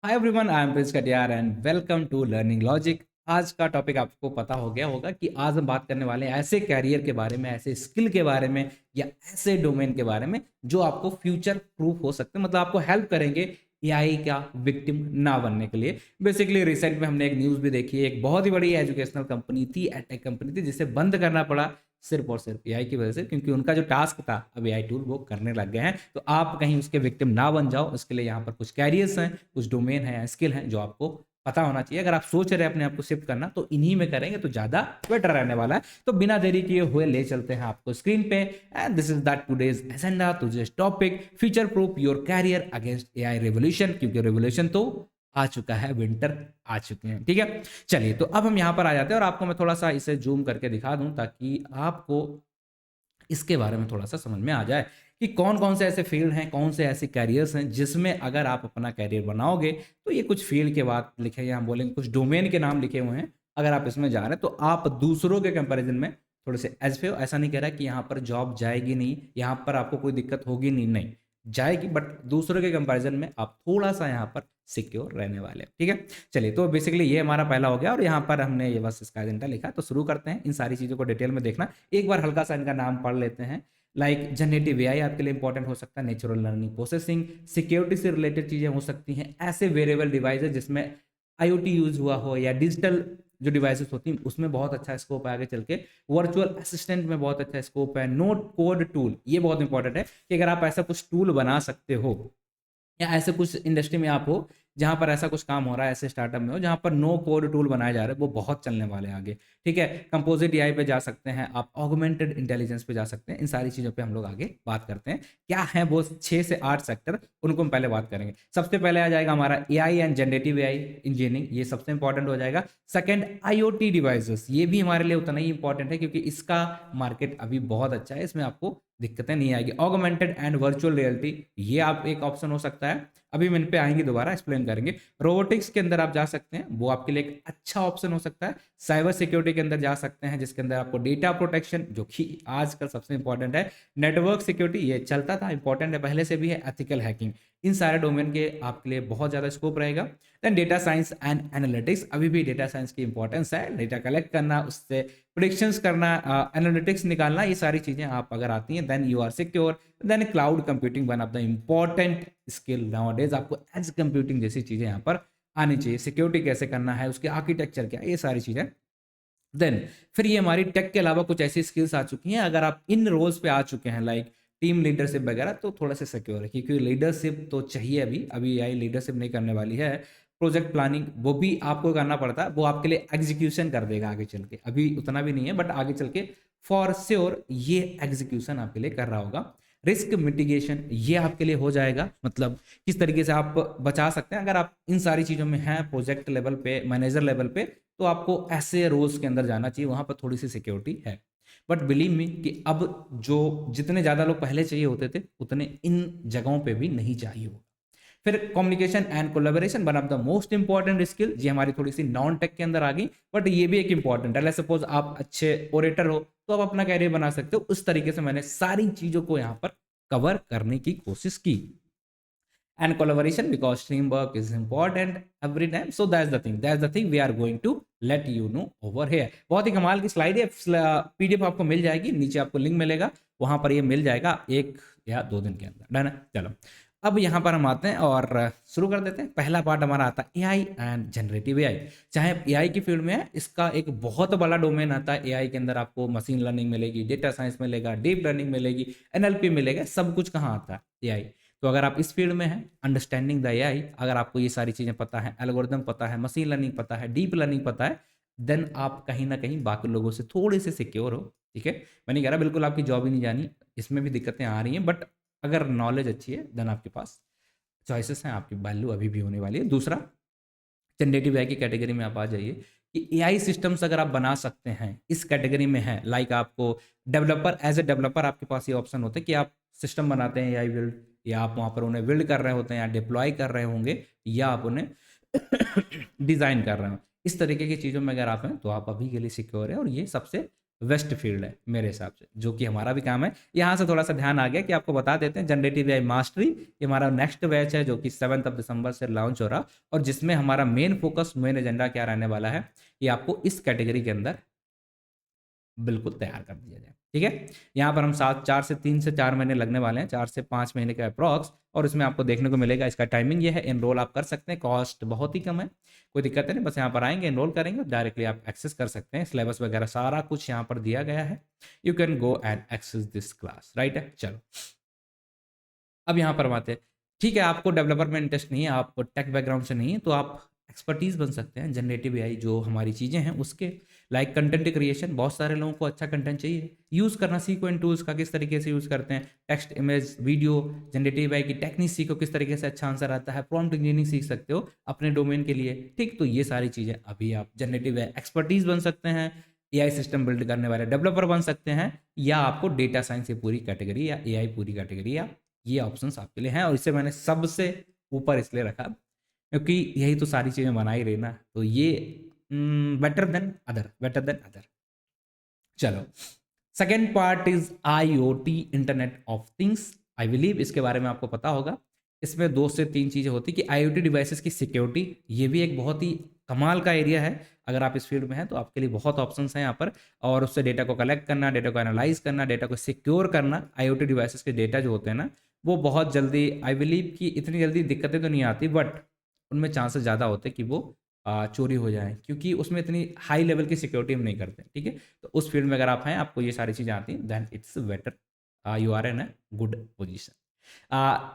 Hi everyone, I am Prince Katiyar and welcome to learning logic. आज का topic आपको पता हो गया होगा कि आज हम बात करने वाले हैं ऐसे कैरियर के बारे में, ऐसे स्किल के बारे में या ऐसे डोमेन के बारे में जो आपको फ्यूचर प्रूफ हो सकते हैं, मतलब आपको हेल्प करेंगे एआई का विक्टिम ना बनने के लिए। बेसिकली रिसेंट में हमने एक न्यूज़ भी देखी है, एक बहुत ही बड़ी एजुकेशनल कंपनी थी, एडटेक कंपनी थी, जिसे बंद करना पड़ा सिर्फ और सिर्फ एआई की वजह से, क्योंकि उनका जो टास्क था अब एआई टूल वो करने लग गए हैं। तो आप कहीं उसके विक्टिम ना बन जाओ, उसके लिए यहाँ पर कुछ कैरियर्स हैं, कुछ डोमेन है, स्किल हैं जो आपको पता होना चाहिए। अगर आप सोच रहे हैं अपने आप को शिफ्ट करना तो इन्हीं में करेंगे तो ज्यादा बेटर रहने वाला है। तो बिना देरी किए हुए ले चलते हैं आपको स्क्रीन पे। And this is that today's agenda, today's topic, future proof your career against AI revolution, क्योंकि रेवोल्यूशन तो आ चुका है, विंटर आ चुके हैं। ठीक है, चलिए तो अब हम यहाँ पर आ जाते हैं और आपको मैं थोड़ा सा इसे जूम करके दिखा दूं ताकि आपको इसके बारे में थोड़ा सा समझ में आ जाए कि कौन कौन से ऐसे फील्ड हैं, कौन से ऐसे कैरियर्स हैं जिसमें अगर आप अपना कैरियर बनाओगे तो ये कुछ फील्ड के बाद लिखे हैं, हम बोलेंगे कुछ डोमेन के नाम लिखे हुए हैं। अगर आप इसमें जा रहे हैं तो आप दूसरों के कंपैरिजन में थोड़े से एज पे हो। ऐसा नहीं कह रहा कि यहाँ पर जॉब जाएगी नहीं, यहाँ पर आपको कोई दिक्कत होगी नहीं, नहीं जाएगी, बट दूसरों के कंपैरिजन में आप थोड़ा सा यहाँ पर सिक्योर रहने वाले हैं। ठीक है, चलिए तो बेसिकली ये हमारा पहला हो गया और यहाँ पर हमने ये बस इसका एजेंडा लिखा। तो शुरू करते हैं, इन सारी चीज़ों को डिटेल में देखना। एक बार हल्का सा इनका नाम पढ़ लेते हैं। लाइक जनरेटिव एआई आपके लिए इंपॉर्टेंट हो सकता है, नेचुरल लर्निंग प्रोसेसिंग, सिक्योरिटी से रिलेटेड चीज़ें हो सकती हैं, ऐसे वेरिएबल डिवाइसेस जिसमें आईओटी यूज हुआ हो या डिजिटल जो डिवाइसेस होती हैं उसमें बहुत अच्छा स्कोप है आगे चल के। वर्चुअल असिस्टेंट में बहुत अच्छा स्कोप है। नोट कोड टूल, ये बहुत इंपॉर्टेंट है कि अगर आप ऐसा कुछ टूल बना सकते हो या ऐसे कुछ इंडस्ट्री में आप हो जहाँ पर ऐसा कुछ काम हो रहा है, ऐसे स्टार्टअप में हो जहाँ पर नो कोड टूल बनाए जा रहे हैं, वो बहुत चलने वाले हैं आगे। ठीक है, कंपोजिट एआई पे जा सकते हैं आप, ऑगमेंटेड इंटेलिजेंस पे जा सकते हैं। इन सारी चीज़ों पे हम लोग आगे बात करते हैं। क्या है वो 6 से 8 सेक्टर, उनको हम पहले बात करेंगे। सबसे पहले आ जाएगा हमारा AI and generative AI engineering, ये सबसे इंपॉर्टेंट हो जाएगा। सेकंड, आईओटी डिवाइसेस, ये भी हमारे लिए उतना ही इंपॉर्टेंट है क्योंकि इसका मार्केट अभी बहुत अच्छा है, इसमें आपको दिक्कतें नहीं आएगी। ऑगमेंटेड एंड वर्चुअल रियलिटी, ये आप एक ऑप्शन हो सकता है, अभी हम इन पे आएंगे, दोबारा एक्सप्लेन करेंगे। रोबोटिक्स के अंदर आप जा सकते हैं, वो आपके लिए एक अच्छा ऑप्शन हो सकता है। साइबर सिक्योरिटी के अंदर जा सकते हैं जिसके अंदर आपको डेटा प्रोटेक्शन, जो कि आजकल सबसे इंपॉर्टेंट है। नेटवर्क सिक्योरिटी, ये चलता था, इंपॉर्टेंट है, पहले से भी है। एथिकल हैकिंग, इन सारे डोमेन के आपके लिए बहुत ज़्यादा स्कोप रहेगा। Then data science and analytics, अभी भी डेटा साइंस की इंपॉर्टेंस है, डेटा कलेक्ट करना, उससे प्रिडिक्शंस करना, एनालिटिक्स निकालना, ये सारी चीज़ें आप अगर आती हैं then you are secure. Then cloud computing, one of the important skill nowadays, आपको एज कंप्यूटिंग जैसी चीज़ें यहाँ पर आनी चाहिए। सिक्योरिटी कैसे करना है, उसके आर्किटेक्चर क्या है, ये सारी चीज़ें। देन फिर ये हमारी टेक के अलावा कुछ ऐसी स्किल्स आ चुकी हैं, अगर आप इन रोल्स पे आ चुके हैं लाइक टीम लीडरशिप वगैरह, तो थोड़ा सा सिक्योर है क्योंकि लीडरशिप तो चाहिए। अभी अभी आई लीडरशिप नहीं करने वाली है। प्रोजेक्ट प्लानिंग वो भी आपको करना पड़ता है, वो आपके लिए एग्जीक्यूशन कर देगा आगे चल के, अभी उतना भी नहीं है बट आगे चल के फॉर श्योर ये एग्जीक्यूशन आपके लिए कर रहा होगा। रिस्क मिटिगेशन, ये आपके लिए हो जाएगा, मतलब किस तरीके से आप बचा सकते हैं। अगर आप इन सारी चीज़ों में हैं प्रोजेक्ट लेवल पे, मैनेजर लेवल पे, तो आपको ऐसे रोल्स के अंदर जाना चाहिए, वहां पर थोड़ी सी सिक्योरिटी है। बट बिलीव मी कि अब जो जितने ज़्यादा लोग पहले चाहिए होते थे उतने इन जगहों पे भी नहीं चाहिए होगा। फिर communication and collaboration, one of the most important skill, ये हमारी थोड़ी सी नॉन टेक के अंदर आ गई, बट ये भी एक इंपॉर्टेंट है। सपोज आप अच्छे ओरेटर हो तो आप अपना कैरियर बना सकते हो। उस तरीके से मैंने सारी चीज़ों को यहाँ पर कवर करने की कोशिश की। And collaboration, because teamwork is important every time, so that's the thing we are going to let you know over here। बहुत ही कमाल की स्लाइड है, पीडीएफ आपको मिल जाएगी, नीचे आपको लिंक मिलेगा, वहां पर ये मिल जाएगा 1 या 2 दिन के अंदर, डन है। चलो अब यहाँ पर हम आते हैं और शुरू कर देते हैं। पहला पार्ट हमारा आता है एआई एंड जनरेटिव एआई। चाहे एआई की फील्ड में है, इसका एक बहुत बड़ा डोमेन आता है। एआई के अंदर आपको मशीन लर्निंग मिलेगी, डेटा साइंस मिलेगा, डीप लर्निंग मिलेगी, एनएलपी मिलेगा, सब कुछ कहाँ आता है, एआई। तो अगर आप इस फील्ड में हैं, अंडरस्टैंडिंग द एआई, अगर आपको ये सारी चीज़ें पता है, एल्गोरिदम पता है, मशीन लर्निंग पता है, डीप लर्निंग पता है, देन आप कहीं ना कहीं बाकी लोगों से थोड़े से सिक्योर हो। ठीक है, मैं नहीं कह रहा बिल्कुल आपकी जॉब ही नहीं जानी, इसमें भी दिक्कतें आ रही हैं, बट अगर नॉलेज अच्छी है देन आपके पास चॉइसेस हैं, आपकी वैल्यू अभी भी होने वाली है। दूसरा, जनरेटिव एआई की कैटेगरी में आप आ जाइए कि एआई सिस्टम्स अगर आप बना सकते हैं, इस कैटेगरी में है। लाइक आपको डेवलपर, एज ए डेवलपर आपके पास ये ऑप्शन होता है कि आप सिस्टम बनाते हैं एआई बिल्ड, या आप वहाँ पर उन्हें बिल्ड कर रहे होते हैं या डिप्लॉय कर रहे होंगे, या आप उन्हें डिज़ाइन कर रहे हो। इस तरीके की चीज़ों में अगर आप हैं तो आप अभी के लिए सिक्योर है और ये सबसे वेस्ट फील्ड है मेरे हिसाब से, जो कि हमारा भी काम है। यहाँ से थोड़ा सा ध्यान आ गया कि आपको बता देते हैं, जनरेटिव एआई मास्टरी ये हमारा नेक्स्ट बैच है जो कि 7 दिसंबर से लॉन्च हो रहा, और जिसमें हमारा मेन फोकस, मेन एजेंडा क्या रहने वाला है कि आपको इस कैटेगरी के अंदर बिल्कुल तैयार कर दिया जाए। ठीक है, यहाँ पर हम 3 से 4 महीने लगने वाले हैं, 4 से 5 महीने का अप्रॉक्स, और इसमें आपको देखने को मिलेगा। इसका टाइमिंग ये है, एनरोल आप कर सकते हैं, कॉस्ट बहुत ही कम है, कोई दिक्कत नहीं, बस यहाँ पर आएंगे, एनरोल करेंगे, डायरेक्टली आप एक्सेस कर सकते हैं। सिलेबस वगैरह सारा कुछ यहाँ पर दिया गया है, you can go and access this class, right है। चलो अब यहाँ पर बात है, ठीक है, आपको डेवलपर में इंटरेस्ट नहीं है, आप टेक बैकग्राउंड से नहीं है, तो आप एक्सपर्टीज बन सकते हैं जनरेटिव एआई जो हमारी चीज़ें हैं उसके, लाइक कंटेंट क्रिएशन। बहुत सारे लोगों को अच्छा कंटेंट चाहिए, यूज़ करना सीखो इन टूल्स का, किस तरीके से यूज़ करते हैं, text, image, video, generative AI की टेक्निक सीखो, किस तरीके से अच्छा आंसर आता है, प्रॉम्प्ट इंजीनियरिंग सीख सकते हो अपने डोमेन के लिए। ठीक, तो ये सारी चीज़ें अभी आप जनरेटिव एआई एक्सपर्टीज बन सकते हैं, एआई सिस्टम बिल्ड करने वाले डेवलपर बन सकते हैं, या आपको डेटा साइंस की पूरी कैटेगरी या एआई पूरी कैटेगरी, या ये ऑप्शंस आपके लिए हैं। और इसे मैंने सबसे ऊपर इसलिए रखा क्योंकि यही तो सारी चीज़ें बना ही रही ना, तो ये better than other, better than other. चलो, second part is IoT, internet of things. I believe इसके बारे में आपको पता होगा। इसमें 2 से 3 चीज़ें होती कि IoT डिवाइसेस की सिक्योरिटी, ये भी एक बहुत ही कमाल का एरिया है। अगर आप इस फील्ड में हैं तो आपके लिए बहुत ऑप्शंस हैं यहाँ पर, और उससे डेटा को कलेक्ट करना, डेटा को एनालाइज करना, डेटा को सिक्योर करना। IoT डिवाइसेस के डेटा जो होते हैं ना, वो बहुत जल्दी, आई बिलीव कि इतनी जल्दी दिक्कतें तो नहीं आती, बट उनमें चांसेस ज़्यादा होते हैं कि वो चोरी हो जाए, क्योंकि उसमें इतनी हाई लेवल की सिक्योरिटी हम नहीं करते। ठीक है, तो उस फील्ड में अगर आप हैं, आपको ये सारी चीज़ें आती हैं, then it's better, you are in a good position.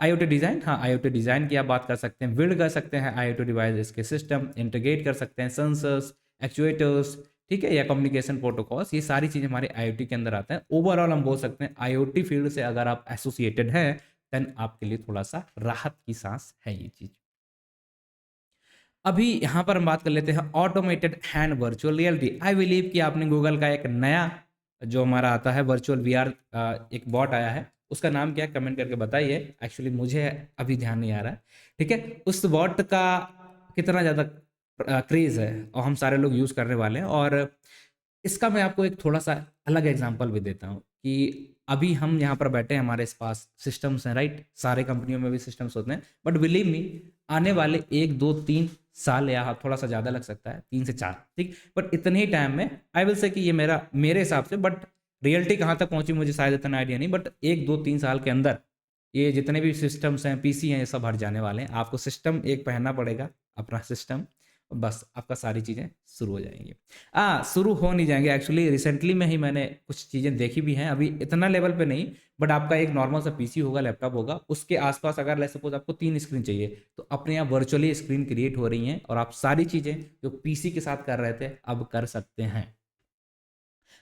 IoT design, हाँ IoT डिज़ाइन की आप बात कर सकते हैं, बिल्ड कर सकते हैं IoT डिवाइस के सिस्टम, इंटीग्रेट कर सकते हैं सेंसर्स, एक्चुएटर्स, ठीक है, या कम्युनिकेशन प्रोटोकॉल्स, ये सारी चीज़ें हमारे IoT के अंदर आते हैं। ओवरऑल हम बोल सकते हैं IoT फील्ड से अगर आप एसोसिएटेड हैं, देन आपके लिए थोड़ा सा राहत की सांस है ये चीज़। अभी यहाँ पर हम बात कर लेते हैं ऑटोमेटेड हैंड वर्चुअल रियलिटी। आई बिलीव कि आपने गूगल का एक नया जो हमारा आता है वर्चुअल VR, एक बॉट आया है, उसका नाम क्या है कमेंट करके बताइए। एक्चुअली मुझे अभी ध्यान नहीं आ रहा है। ठीक है, उस बॉट का कितना ज़्यादा क्रेज़ है और हम सारे लोग यूज़ करने वाले हैं। और इसका मैं आपको एक थोड़ा सा अलग एग्जांपल भी देता हूँ कि अभी हम यहाँ पर बैठे हैं, हमारे पास सिस्टम्स हैं, राइट, सारे कंपनियों में भी सिस्टम्स होते हैं, बट बिलीव मी आने वाले 1 2 3 साल या थोड़ा सा ज़्यादा लग सकता है, 3 से 4, ठीक, बट इतने ही टाइम में आई विल से कि ये मेरे हिसाब से, बट रियलिटी कहाँ तक पहुंची मुझे शायद इतना आइडिया नहीं, बट 1 2 3 साल के अंदर ये जितने भी सिस्टम्स हैं, PC हैं, ये सब हट जाने वाले हैं। आपको सिस्टम एक पहनना पड़ेगा, अपना सिस्टम, बस आपका सारी चीज़ें शुरू हो जाएंगी। शुरू हो नहीं जाएंगे, एक्चुअली रिसेंटली में ही मैंने कुछ चीज़ें देखी भी हैं, अभी इतना लेवल पे नहीं, बट आपका एक नॉर्मल सा PC होगा, लैपटॉप होगा, उसके आसपास अगर लेट्स सपोज आपको 3 स्क्रीन चाहिए, तो अपने यहाँ वर्चुअली स्क्रीन क्रिएट हो रही हैं और आप सारी चीज़ें जो PC के साथ कर रहे थे अब कर सकते हैं।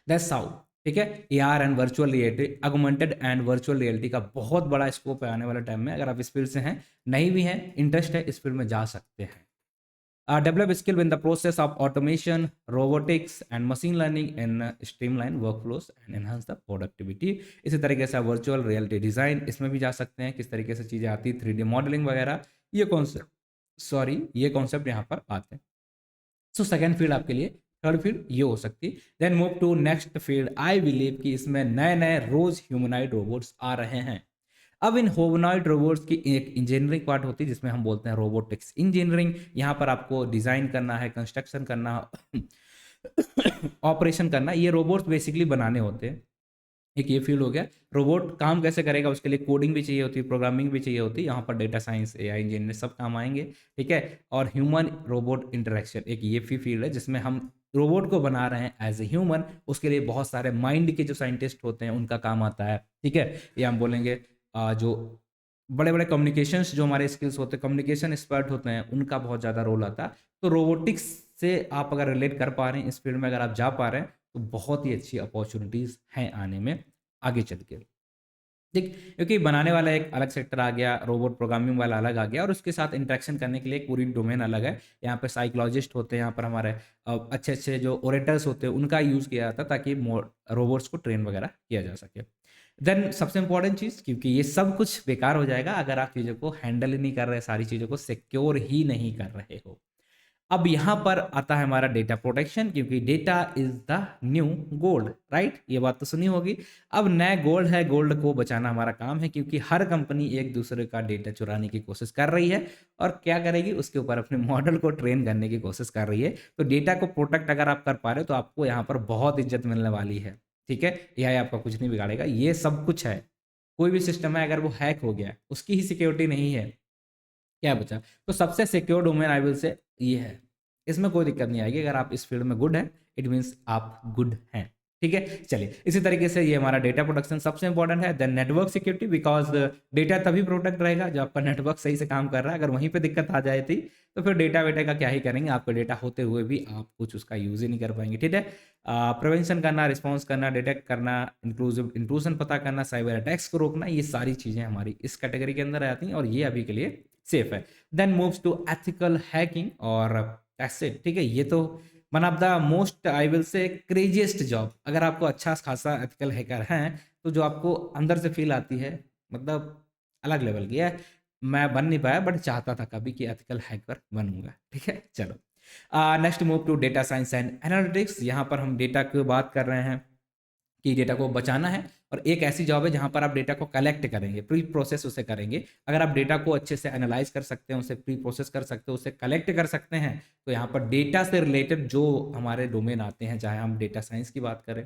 That's how. ठीक है, AR and virtual reality, augmented and virtual reality का बहुत बड़ा स्कोप है आने वाले टाइम में। अगर आप इस फील्ड से हैं, नहीं भी हैं, इंटरेस्ट है, इस फील्ड में जा सकते हैं। Develop skill in the process of automation, robotics and machine learning in streamline workflows and enhance the productivity। इसी तरीके से वर्चुअल रियलिटी डिज़ाइन, इसमें भी जा सकते हैं, किस तरीके से चीज़ें आती है, 3D मॉडलिंग वगैरह, ये कॉन्सेप्ट यहाँ पर आते हैं। सो सेकेंड फील्ड आपके लिए, थर्ड फील्ड ये हो सकती है। Then move to next field. I believe कि इसमें नए नए रोज ह्यूमनाइड रोबोट्स आ रहे हैं। अब इन ह्यूमनॉइड रोबोट्स की एक इंजीनियरिंग पार्ट होती है जिसमें हम बोलते हैं रोबोटिक्स इंजीनियरिंग। यहाँ पर आपको डिज़ाइन करना है, कंस्ट्रक्शन करना, ऑपरेशन करना, ये रोबोट्स बेसिकली बनाने होते हैं। एक ये फील्ड हो गया। रोबोट काम कैसे करेगा, उसके लिए कोडिंग भी चाहिए होती है, प्रोग्रामिंग भी चाहिए होती है, यहाँ पर डेटा साइंस, AI इंजीनियर सब काम आएंगे। ठीक है, और ह्यूमन रोबोट इंटरेक्शन एक ये भी फील्ड है जिसमें हम रोबोट को बना रहे हैं एज ए ह्यूमन। उसके लिए बहुत सारे माइंड के जो साइंटिस्ट होते हैं उनका काम आता है। ठीक है, ये हम बोलेंगे जो बड़े बड़े कम्युनिकेशंस जो हमारे स्किल्स होते हैं, कम्युनिकेशन एक्सपर्ट होते हैं, उनका बहुत ज़्यादा रोल आता है। तो रोबोटिक्स से आप अगर रिलेट कर पा रहे हैं, इस फील्ड में अगर आप जा पा रहे हैं, तो बहुत ही अच्छी अपॉर्चुनिटीज़ हैं आने में आगे चल के। ठीक, क्योंकि बनाने वाला एक अलग सेक्टर आ गया, रोबोट प्रोग्रामिंग वाला अलग आ गया, और उसके साथ इंटरेक्शन करने के लिए एक पूरी डोमेन अलग है। यहाँ पे साइकोलॉजिस्ट होते हैं, यहाँ पर हमारे अच्छे अच्छे जो ओरेटर्स होते हैं उनका यूज़ किया जाता है ताकि रोबोट्स को ट्रेन वगैरह किया जा सके। देन सबसे इंपॉर्टेंट चीज़, क्योंकि ये सब कुछ बेकार हो जाएगा अगर आप चीज़ों को हैंडल ही नहीं कर रहे, सारी चीज़ों को सिक्योर ही नहीं कर रहे हो। अब यहाँ पर आता है हमारा डेटा प्रोटेक्शन, क्योंकि data is the new gold, right? ये बात तो सुनी होगी। अब नया गोल्ड है, गोल्ड को बचाना हमारा काम है, क्योंकि हर कंपनी एक दूसरे का डेटा चुराने की कोशिश कर रही है और क्या करेगी, उसके ऊपर अपने मॉडल को ट्रेन करने की कोशिश कर रही है। तो डेटा को प्रोटेक्ट अगर आप कर पा रहे हो तो आपको यहाँ पर बहुत इज्जत मिलने वाली है, ठीक है? एआई आपका कुछ नहीं बिगाड़ेगा, ये सब कुछ है। कोई भी सिस्टम है अगर वो हैक हो गया, उसकी ही सिक्योरिटी नहीं है, क्या बचा? तो सबसे सिक्योर डोमेन आई विल से ये है, इसमें कोई दिक्कत नहीं आएगी। अगर आप इस फील्ड में गुड हैं, इट मीन्स आप गुड हैं, ठीक है? चलिए, इसी तरीके से ये हमारा डेटा प्रोटेक्शन सबसे इंपॉर्टेंट है। Then network security, because data तभी प्रोटेक्ट रहेगा जब आपका नेटवर्क सही से काम कर रहा है। अगर वहीं पे दिक्कत आ जाए थी तो फिर डेटा वेटा का क्या ही करेंगे, आपका डेटा होते हुए भी आप कुछ उसका यूज ही नहीं कर पाएंगे, ठीक है? प्रिवेंशन करना, रिस्पॉन्स करना, डिटेक्ट करना, इंक्लूजन पता करना, साइबर अटैक्स को रोकना, ये सारी चीज़ें हमारी इस कैटेगरी के अंदर आती हैं और ये अभी के लिए सेफ है। Then moves to ethical hacking और एसिड, ठीक है? ये तो one of the most I will say craziest job. अगर आपको अच्छा खासा एथिकल हैकर हैं तो जो आपको अंदर से फील आती है, मतलब अलग लेवल की है। मैं बन नहीं पाया बट चाहता था कभी कि एथिकल हैकर बनूंगा, ठीक है? चलो, next move to data science and analytics. यहाँ पर हम डेटा की बात कर रहे हैं कि डेटा को बचाना है, और एक ऐसी जॉब है जहां पर आप डेटा को कलेक्ट करेंगे, प्री प्रोसेस उसे करेंगे। अगर आप डेटा को अच्छे से एनालाइज कर सकते हैं, उसे प्री प्रोसेस कर सकते हैं, उसे कलेक्ट कर सकते हैं, तो यहाँ पर डेटा से रिलेटेड जो हमारे डोमेन आते हैं, चाहे हम डेटा साइंस की बात करें,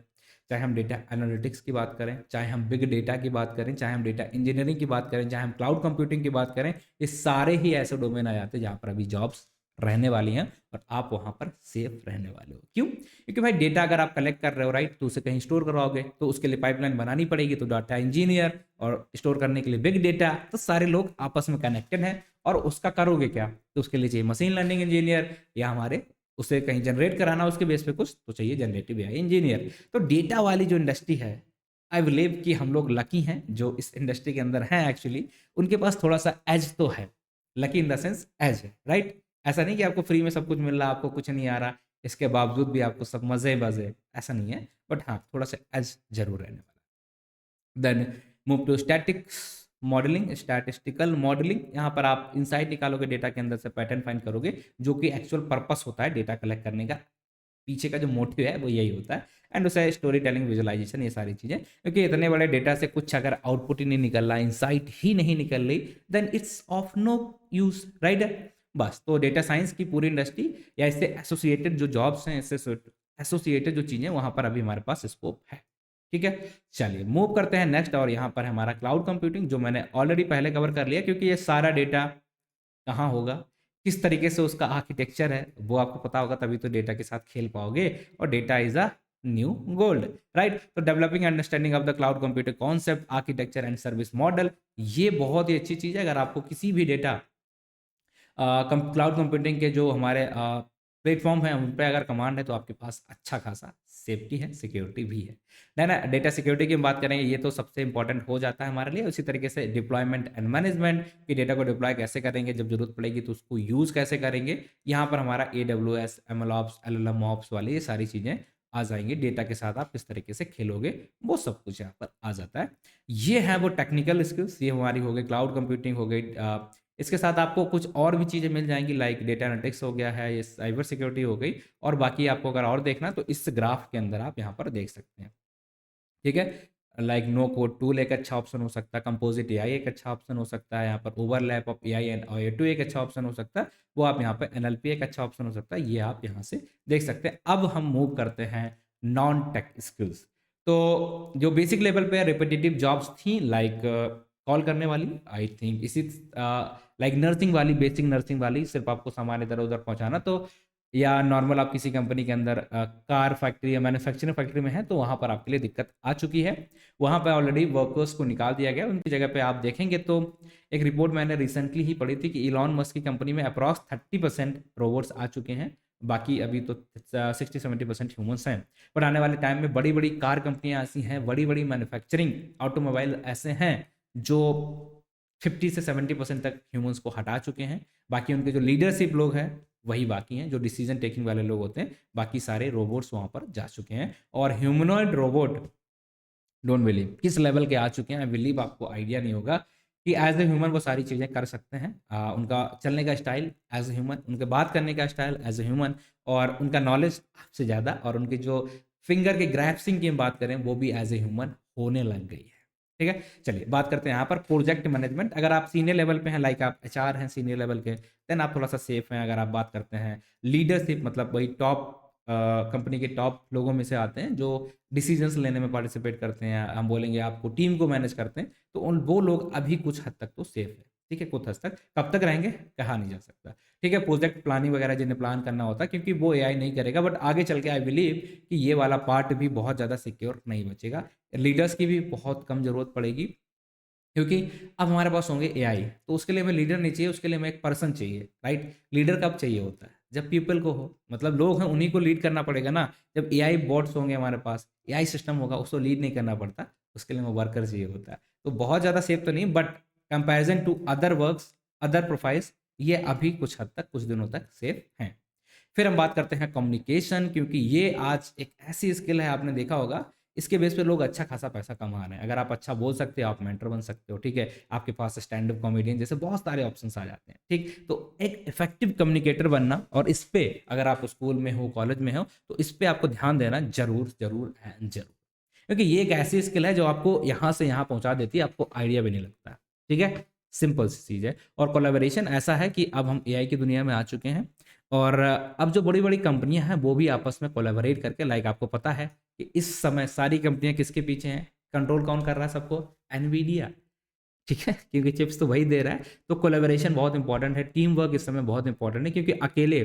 चाहे हम डेटा एनालिटिक्स की बात करें, चाहे हम बिग डेटा की बात करें, चाहे हम डेटा इंजीनियरिंग की बात करें, चाहे हम क्लाउड कंप्यूटिंग की बात करें, ये सारे ही ऐसे डोमेन आ जाते हैं जहाँ पर अभी जॉब्स रहने वाली हैं और आप वहां पर सेफ रहने वाले हो। क्यों? क्योंकि भाई डेटा अगर आप कलेक्ट कर रहे हो, राइट, तो उसे कहीं स्टोर करवाओगे तो उसके लिए पाइपलाइन बनानी पड़ेगी, तो डाटा इंजीनियर और स्टोर करने के लिए बिग डेटा, तो सारे लोग आपस में कनेक्टेड हैं। और उसका करोगे क्या? तो उसके लिए चाहिए मशीन लर्निंग इंजीनियर, या हमारे उसे कहीं जनरेट कराना उसके बेस पे कुछ, तो चाहिए जनरेटिव एआई इंजीनियर। तो डेटा वाली जो इंडस्ट्री है, आई बिलीव कि हम लोग लकी हैं जो इस इंडस्ट्री के अंदर हैं। एक्चुअली उनके पास थोड़ा सा एज तो है, lucky in the sense edge है, राइट? ऐसा नहीं कि आपको फ्री में सब कुछ मिल रहा, आपको कुछ नहीं आ रहा, इसके बावजूद भी आपको सब मजे मजे, ऐसा नहीं है। बट हाँ, थोड़ा सा एज जरूर रहने वाला। Then move to statics modelling, statistical modelling. यहाँ पर आप इंसाइट निकालोगे, डेटा के अंदर से पैटर्न फाइंड करोगे, जो कि एक्चुअल पर्पस होता है डेटा कलेक्ट करने का, पीछे का जो मोटिव है वो यही होता है। एंड उसे स्टोरी टेलिंग, विजुअलाइजेशन, ये सारी चीजें, क्योंकि इतने बड़े डेटा से कुछ अगर आउटपुट ही नहीं निकल रहा, इंसाइट ही नहीं निकल रही, then it's of no use, right? बस, तो डेटा साइंस की पूरी इंडस्ट्री या इससे एसोसिएटेड जो जॉब्स हैं, इससे एसोसिएटेड जो चीजें, वहां पर अभी हमारे पास स्कोप है, ठीक है? चलिए मूव करते हैं नेक्स्ट, और यहाँ पर हमारा क्लाउड कंप्यूटिंग, जो मैंने ऑलरेडी पहले कवर कर लिया, क्योंकि ये सारा डेटा कहाँ होगा, किस तरीके से उसका आर्किटेक्चर है, वो आपको पता होगा, तभी तो डेटा के साथ खेल पाओगे। और data is a new gold, right? तो developing understanding of the cloud computer concept, architecture and service model, ये बहुत ही अच्छी चीज़ है। अगर आपको किसी भी डेटा क्लाउड कंप्यूटिंग के जो हमारे प्लेटफॉर्म हैं उन पर अगर कमांड है, तो आपके पास अच्छा खासा सेफ्टी है, सिक्योरिटी भी है ना? डेटा सिक्योरिटी की बात करेंगे, ये तो सबसे इंपॉर्टेंट हो जाता है हमारे लिए। उसी तरीके से डिप्लॉयमेंट एंड मैनेजमेंट, कि डेटा को डिप्लॉय कैसे करेंगे, जब जरूरत पड़ेगी तो उसको यूज़ कैसे करेंगे। यहाँ पर हमारा AWS, MLOps, LLM Ops वाली ये सारी चीज़ें आ जाएंगी। डेटा के साथ आप किस तरीके से खेलोगे, वो सब कुछ यहाँ पर आ जाता है। ये है वो टेक्निकल स्किल्स, ये हमारी हो गई क्लाउड कंप्यूटिंग, हो गई। इसके साथ आपको कुछ और भी चीज़ें मिल जाएंगी, लाइक डेटा एनालिटिक्स हो गया है, ये साइबर सिक्योरिटी हो गई, और बाकी आपको अगर और देखना तो इस ग्राफ के अंदर आप यहाँ पर देख सकते हैं, ठीक है? लाइक नो कोड टूल एक अच्छा ऑप्शन हो सकता है, कंपोजिट एआई एक अच्छा ऑप्शन हो सकता है, यहाँ पर overlap of AI and OA2 एक अच्छा ऑप्शन हो सकता है, वो आप यहाँ पर NLP एक अच्छा ऑप्शन हो सकता है, ये आप यहाँ से देख सकते हैं। अब हम मूव करते हैं नॉन टेक स्किल्स। तो जो बेसिक लेवल पे रिपीटेटिव जॉब्स थी, लाइक कॉल करने वाली, आई थिंक इसी लाइक नर्सिंग वाली, बेसिक नर्सिंग वाली, सिर्फ आपको सामान इधर उधर पहुंचाना, तो या नॉर्मल आप किसी कंपनी के अंदर कार फैक्ट्री या मैन्युफैक्चरिंग फैक्ट्री में है, तो वहाँ पर आपके लिए दिक्कत आ चुकी है। वहाँ पर ऑलरेडी वर्कर्स को निकाल दिया गया, उनकी जगह पे आप देखेंगे तो एक रिपोर्ट मैंने रिसेंटली ही पढ़ी थी कि इलॉन मस्क की कंपनी में अप्रॉक्स 30% रोबोट्स आ चुके हैं, बाकी अभी तो 60-70% ह्यूमंस हैं। पर आने वाले टाइम में बड़ी बड़ी कार कंपनियां ऐसी हैं, बड़ी बड़ी मैन्युफैक्चरिंग ऑटोमोबाइल ऐसे हैं जो 50 से 70% तक ह्यूमंस को हटा चुके हैं। बाकी उनके जो लीडरशिप लोग हैं वही बाकी हैं, जो डिसीजन टेकिंग वाले लोग होते हैं, बाकी सारे रोबोट्स वहां पर जा चुके हैं। और ह्यूमनॉइड रोबोट, डोंट बिलीव किस लेवल के आ चुके हैं, आई बिलीव आपको आइडिया नहीं होगा कि एज ए ह्यूमन वो सारी चीज़ें कर सकते हैं। उनका चलने का स्टाइल एज ए ह्यूमन, उनके बात करने का स्टाइल एज ए ह्यूमन, और उनका नॉलेज आपसे ज़्यादा, और उनकी जो फिंगर के ग्रैप्सिंग की हम बात करें वो भी एज ए ह्यूमन होने लग गई है। ठीक है, चलिए बात करते हैं यहाँ पर प्रोजेक्ट मैनेजमेंट। अगर आप सीनियर लेवल पे हैं, लाइक आप एचआर हैं सीनियर लेवल के, देन आप थोड़ा सा सेफ हैं। अगर आप बात करते हैं लीडरशिप, मतलब वही टॉप कंपनी के टॉप लोगों में से आते हैं जो डिसीजंस लेने में पार्टिसिपेट करते हैं, हम बोलेंगे आपको टीम को मैनेज करते हैं, तो उन वो लोग अभी कुछ हद तक तो सेफ है। ठीक है, कुछ हद तक, कब तक रहेंगे कहा नहीं जा सकता। ठीक है, प्रोजेक्ट प्लानिंग वगैरह जिन्हें प्लान करना होता है, क्योंकि वो एआई नहीं करेगा, बट आगे चल के आई बिलीव कि ये वाला पार्ट भी बहुत ज़्यादा सिक्योर नहीं बचेगा। लीडर्स की भी बहुत कम ज़रूरत पड़ेगी, क्योंकि अब हमारे पास होंगे एआई, तो उसके लिए हमें लीडर नहीं चाहिए, उसके लिए हमें एक पर्सन चाहिए, राइट। लीडर कब चाहिए होता है, जब पीपल को हो, मतलब लोग हैं उन्हीं को लीड करना पड़ेगा ना। जब एआई बॉट्स होंगे हमारे पास, एआई सिस्टम होगा, उसको लीड नहीं करना पड़ता, उसके लिए हमें वर्कर चाहिए होता है। तो बहुत ज़्यादा सेफ तो नहीं, but comparison to other works, other profiles, ये अभी कुछ हद तक, कुछ दिनों तक सेफ हैं। फिर हम बात करते हैं कम्युनिकेशन, क्योंकि ये आज एक ऐसी स्किल है, आपने देखा होगा इसके बेस पे लोग अच्छा खासा पैसा कमा रहे हैं। अगर आप अच्छा बोल सकते हो, आप मेंटर बन सकते हो। ठीक है, आपके पास स्टैंड अप कॉमेडियन जैसे बहुत सारे ऑप्शंस आ जाते हैं। ठीक, तो एक इफेक्टिव कम्युनिकेटर बनना, और इस पे अगर आप स्कूल में हो, कॉलेज में हो, तो इस पे आपको ध्यान देना जरूर जरूर एंड जरूर, क्योंकि ये एक ऐसी स्किल है जो आपको यहाँ से यहाँ पहुँचा देती है, आपको आइडिया भी नहीं लगता। ठीक है, सिंपल सी चीज़ है। और कोलैबोरेशन ऐसा है कि अब हम एआई की दुनिया में आ चुके हैं, और अब जो बड़ी बड़ी कंपनियां हैं वो भी आपस में कोलैबोरेट करके, लाइक आपको पता है कि इस समय सारी कंपनियां किसके पीछे हैं, कंट्रोल कौन कर रहा है सबको, एनवीडिया। ठीक है, क्योंकि चिप्स तो वही दे रहा है। तो कोलैबोरेशन बहुत इंपॉर्टेंट है, टीम वर्क इस समय बहुत इंपॉर्टेंट है, क्योंकि अकेले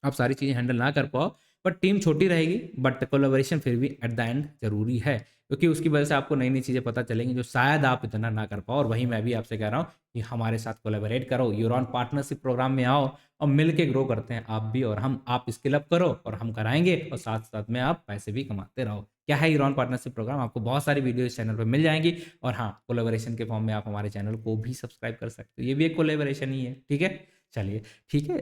आप सारी चीज़ें हैंडल ना कर पाओ, बट टीम छोटी रहेगी, बट कोलैबोरेशन फिर भी एट द एंड जरूरी है, क्योंकि उसकी वजह से आपको नई नई चीज़ें पता चलेंगी जो शायद आप इतना ना कर पाओ। और वहीं मैं भी आपसे कह रहा हूँ कि हमारे साथ कोलैबोरेट करो, यूरॉन पार्टनरशिप प्रोग्राम में आओ, और मिल के ग्रो करते हैं आप भी और हम। आप स्किल अप करो और हम कराएंगे, और साथ साथ में आप पैसे भी कमाते रहो। क्या है यूरॉन पार्टनरशिप प्रोग्राम, आपको बहुत सारी वीडियो इस चैनल पर मिल जाएंगी। और हाँ, कोलैबोरेशन के फॉर्म में आप हमारे चैनल को भी सब्सक्राइब कर सकते हो, ये भी एक कोलैबोरेशन ही है। ठीक है, चलिए ठीक है,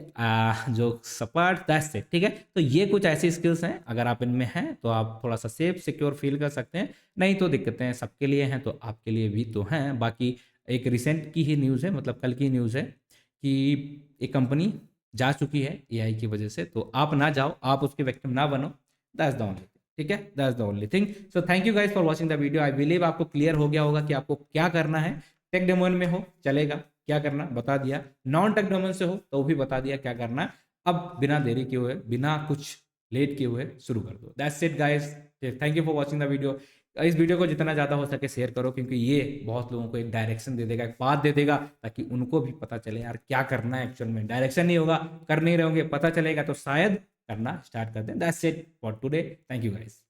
जो सपाट दैट्स इट। ठीक है, तो ये कुछ ऐसी स्किल्स हैं, अगर आप इनमें हैं तो आप थोड़ा सा सेफ सिक्योर फील कर सकते हैं। नहीं तो दिक्कतें सबके लिए हैं, तो आपके लिए भी तो हैं। बाकी एक रिसेंट की ही न्यूज़ है, मतलब कल की न्यूज़ है कि एक कंपनी जा चुकी है एआई की वजह से, तो आप ना जाओ, आप उसके विक्टिम ना बनो। दैट्स द ओनली, ठीक है, that's the only thing. So thank you guys for watching the video. I believe आपको क्लियर हो गया होगा कि आपको क्या करना है। टेक डोमेन में हो चलेगा, क्या करना बता दिया, नॉन टेक डोमेन से हो तो भी बता दिया क्या करना। अब बिना देरी किए हुए, बिना कुछ लेट किए हुए शुरू कर दो। That's it guys, thank you for watching the video. इस वीडियो को जितना ज़्यादा हो सके शेयर करो, क्योंकि ये बहुत लोगों को एक डायरेक्शन दे देगा, एक बात दे देगा, ताकि उनको भी पता चले यार क्या करना है एक्चुअल में। डायरेक्शन नहीं होगा, कर नहीं रहोगे, पता चलेगा तो शायद करना स्टार्ट कर दें। That's it for today, thank you guys.